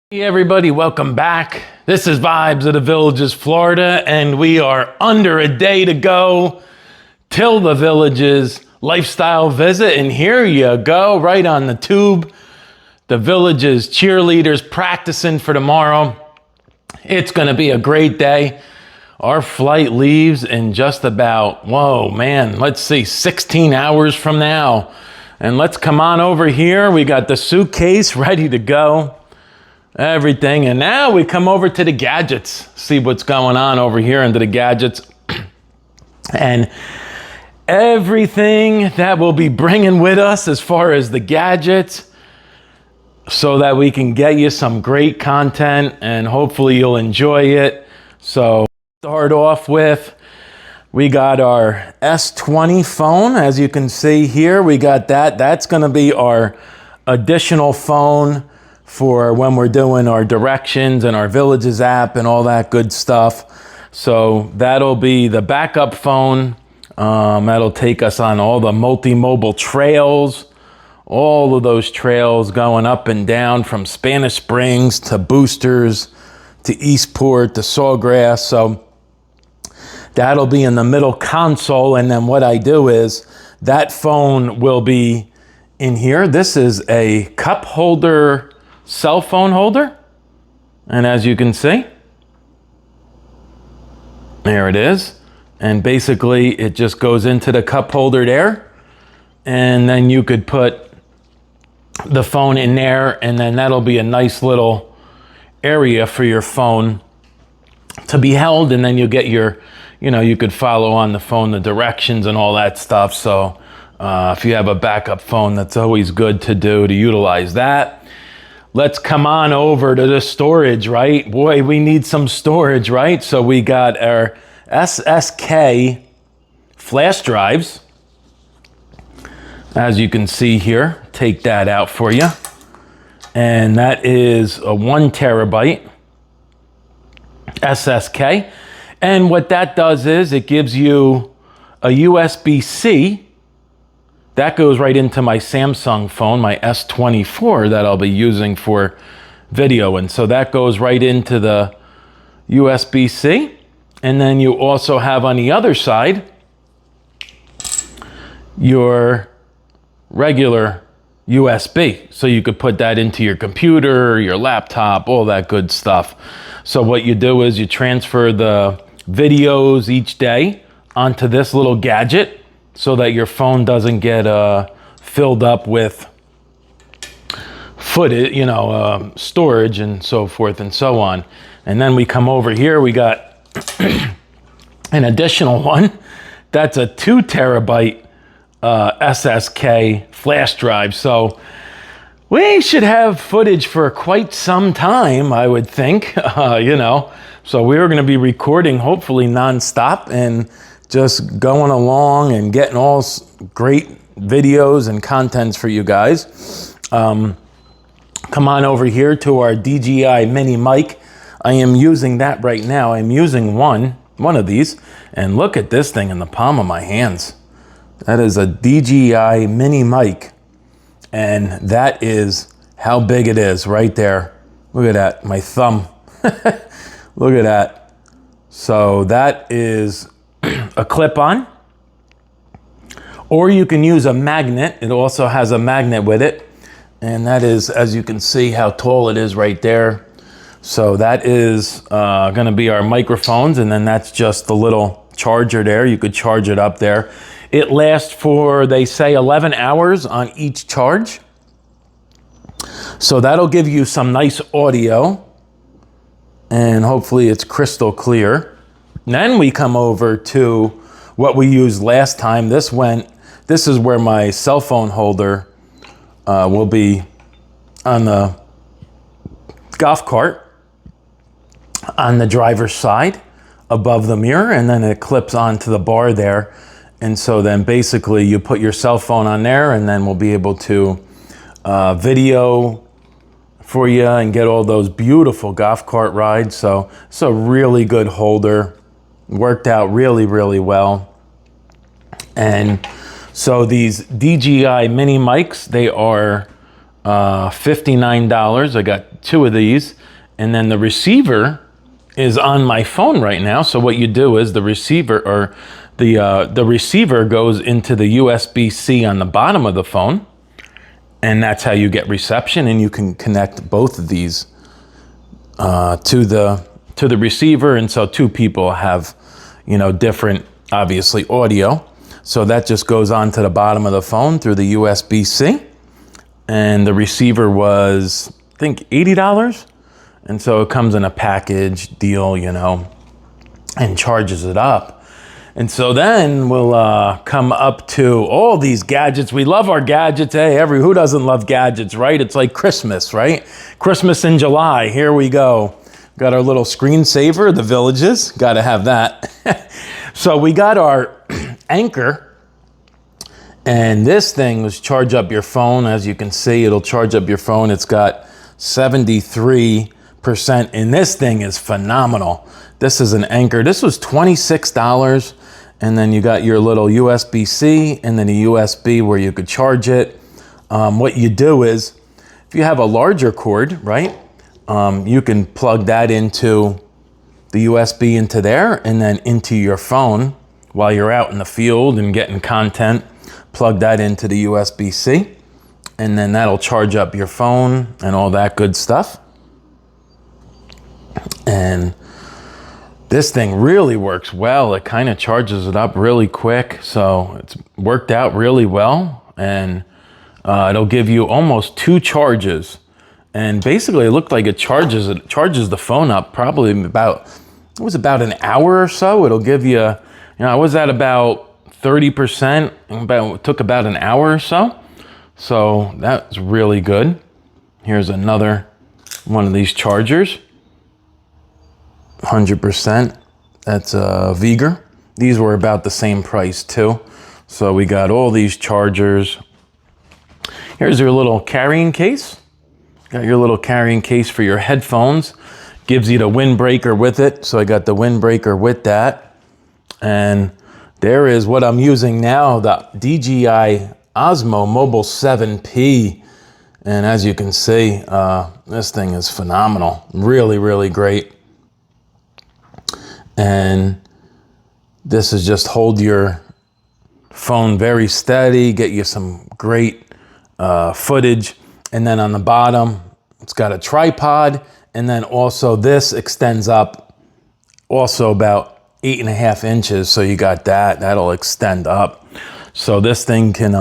Hey everybody, welcome back. This is Vibes of the Villages, Florida, and we are under a day to go till the Villages lifestyle visit. And here you go, right on the tube. The Villages cheerleaders practicing for tomorrow. It's gonna be a great day. Our flight leaves in just about, whoa man, let's see, 16 hours from now. And let's come on over here. We got the suitcase ready to go. Everything, and now we come over to the gadgets, see what's going on over here into the gadgets. And everything that we'll be bringing with us as far as the gadgets, so that we can get you some great content and hopefully you'll enjoy it. So start off with, we got our S20 phone. As you can see here, we got that. That's going to be our additional phone for when we're doing our directions and our Villages app and all that good stuff. So that'll be the backup phone. That'll take us on all the multi-mobile trails, all of those trails going up and down from Spanish Springs to Boosters to Eastport to Sawgrass. So that'll be in the middle console. And then what I do is that phone will be in here. This is a cup holder, cell phone holder, and as you can see, there it is. And basically it just goes into the cup holder there, and then you could put the phone in there, and then that'll be a nice little area for your phone to be held. And then you get your, you could follow on the phone the directions and all that stuff. So if you have a backup phone, that's always good to do, to utilize that. Let's come on over to the storage, right? Boy, we need some storage, right? So we got our SSK flash drives. As you can see here, take that out for you. And that is a 1 terabyte SSK. And what that does is it gives you a USB-C. That goes right into my Samsung phone, my S24 that I'll be using for video. And so that goes right into the USB-C. And then you also have on the other side your regular USB. So you could put that into your computer, your laptop, all that good stuff. So what you do is you transfer the videos each day onto this little gadget, so that your phone doesn't get filled up with footage, storage and so forth and so on. And then we come over here, we got an additional one. That's a 2 terabyte SSK flash drive. So we should have footage for quite some time, I would think, So we're gonna be recording hopefully nonstop and just going along and getting all great videos and contents for you guys. Come on over here to our DJI mini mic. I am using that right now. I'm using one of these, and look at this thing in the palm of my hands. That is a DJI mini mic, and that is how big it is right there. Look at that, my thumb. Look at that. So that is a clip-on, or you can use a magnet. It also has a magnet with it, and that is, as you can see, how tall it is right there. So that is going to be our microphones, and then that's just the little charger there. You could charge it up there. It lasts for, they say, 11 hours on each charge. So that'll give you some nice audio, and hopefully it's crystal clear. Then we come over to what we used last time. This is where my cell phone holder will be on the golf cart on the driver's side above the mirror, and then it clips onto the bar there. And so then basically you put your cell phone on there, and then we'll be able to video for you and get all those beautiful golf cart rides. So it's a really good holder. Worked out really, really well. And so these DJI mini mics, they are $59. I got two of these, and then the receiver is on my phone right now. So what you do is the receiver goes into the USB-C on the bottom of the phone, and that's how you get reception. And you can connect both of these to the receiver, and so two people have, you know, different, obviously, audio. So that just goes onto the bottom of the phone through the USB-C, and the receiver was, I think, $80. And so it comes in a package deal, you know, and charges it up. And so then we'll come up to all these gadgets. We love our gadgets. Hey, who doesn't love gadgets, right? It's like Christmas, right? Christmas in July. Here we go. Got our little screensaver, the Villages. Got to have that. So we got our Anchor. And this thing was charge up your phone. As you can see, it'll charge up your phone. It's got 73%. And this thing is phenomenal. This is an Anchor. This was $26. And then you got your little USB-C and then a USB where you could charge it. What you do is, if you have a larger cord, right, you can plug that into the USB into there and then into your phone while you're out in the field and getting content. Plug that into the USB-C, and then that'll charge up your phone and all that good stuff. And this thing really works well. It kind of charges it up really quick. So it's worked out really well. And it'll give you almost 2 charges. And basically it looked like it charges the phone up probably about an hour or so. It'll give you, you know, I was at about 30%, it took about an hour or so. So that's really good. Here's another one of these chargers. 100%. That's a Viger. These were about the same price too. So we got all these chargers. Here's your little carrying case. Got your little carrying case for your headphones. Gives you the windbreaker with it. So I got the windbreaker with that. And there is what I'm using now, the DJI Osmo Mobile 7P. And as you can see, this thing is phenomenal. Really, really great. And this is just hold your phone very steady, get you some great footage. And then on the bottom, it's got a tripod. And then also this extends up also about 8.5 inches. So you got that'll extend up. So this thing can,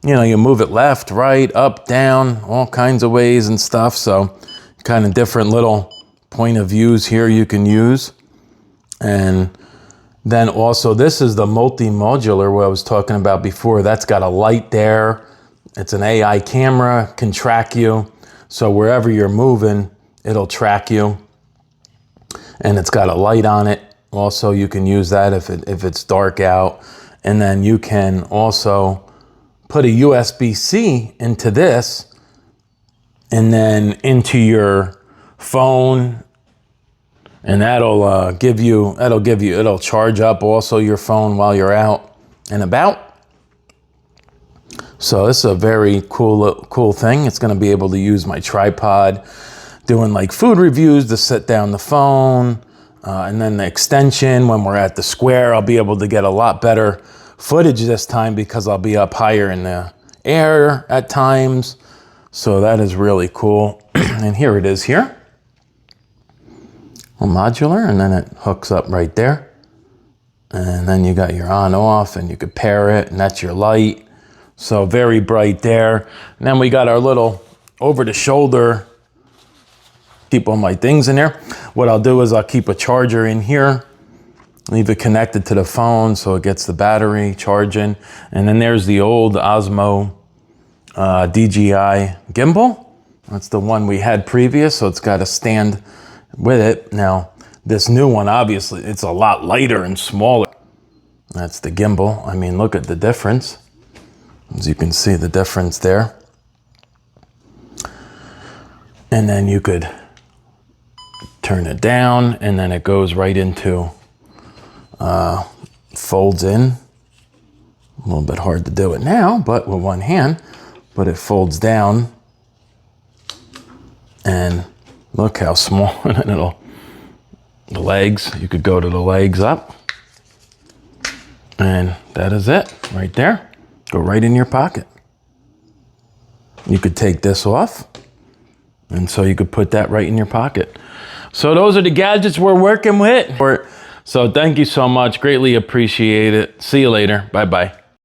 you know, you move it left, right, up, down, all kinds of ways and stuff. So kind of different little point of views here you can use. And then also this is the multi-modular what I was talking about before. That's got a light there. It's an AI camera, can track you. So wherever you're moving, it'll track you. And it's got a light on it. Also, you can use that if it's dark out. And then you can also put a USB-C into this and then into your phone. And it'll charge up also your phone while you're out and about. So this is a very cool thing. It's gonna be able to use my tripod, doing like food reviews to set down the phone. And then the extension, when we're at the square, I'll be able to get a lot better footage this time because I'll be up higher in the air at times. So that is really cool. And here it is here. A modular, and then it hooks up right there. And then you got your on off, and you could pair it, and that's your light. So very bright there. And then we got our little over the shoulder, keep all my things in there. What I'll do is I'll keep a charger in here, leave it connected to the phone so it gets the battery charging. And then there's the old Osmo DJI gimbal. That's the one we had previous, so it's got a stand with it. Now, this new one, obviously, it's a lot lighter and smaller. That's the gimbal. I mean, look at the difference. As you can see the difference there. And then you could turn it down, and then it goes right into, folds in. A little bit hard to do it now, but with one hand, but it folds down. And look how small, and it'll, the legs, you could go to the legs up. And that is it right there. Go right in your pocket. You could take this off. And so you could put that right in your pocket. So those are the gadgets we're working with. So thank you so much. Greatly appreciate it. See you later. Bye-bye.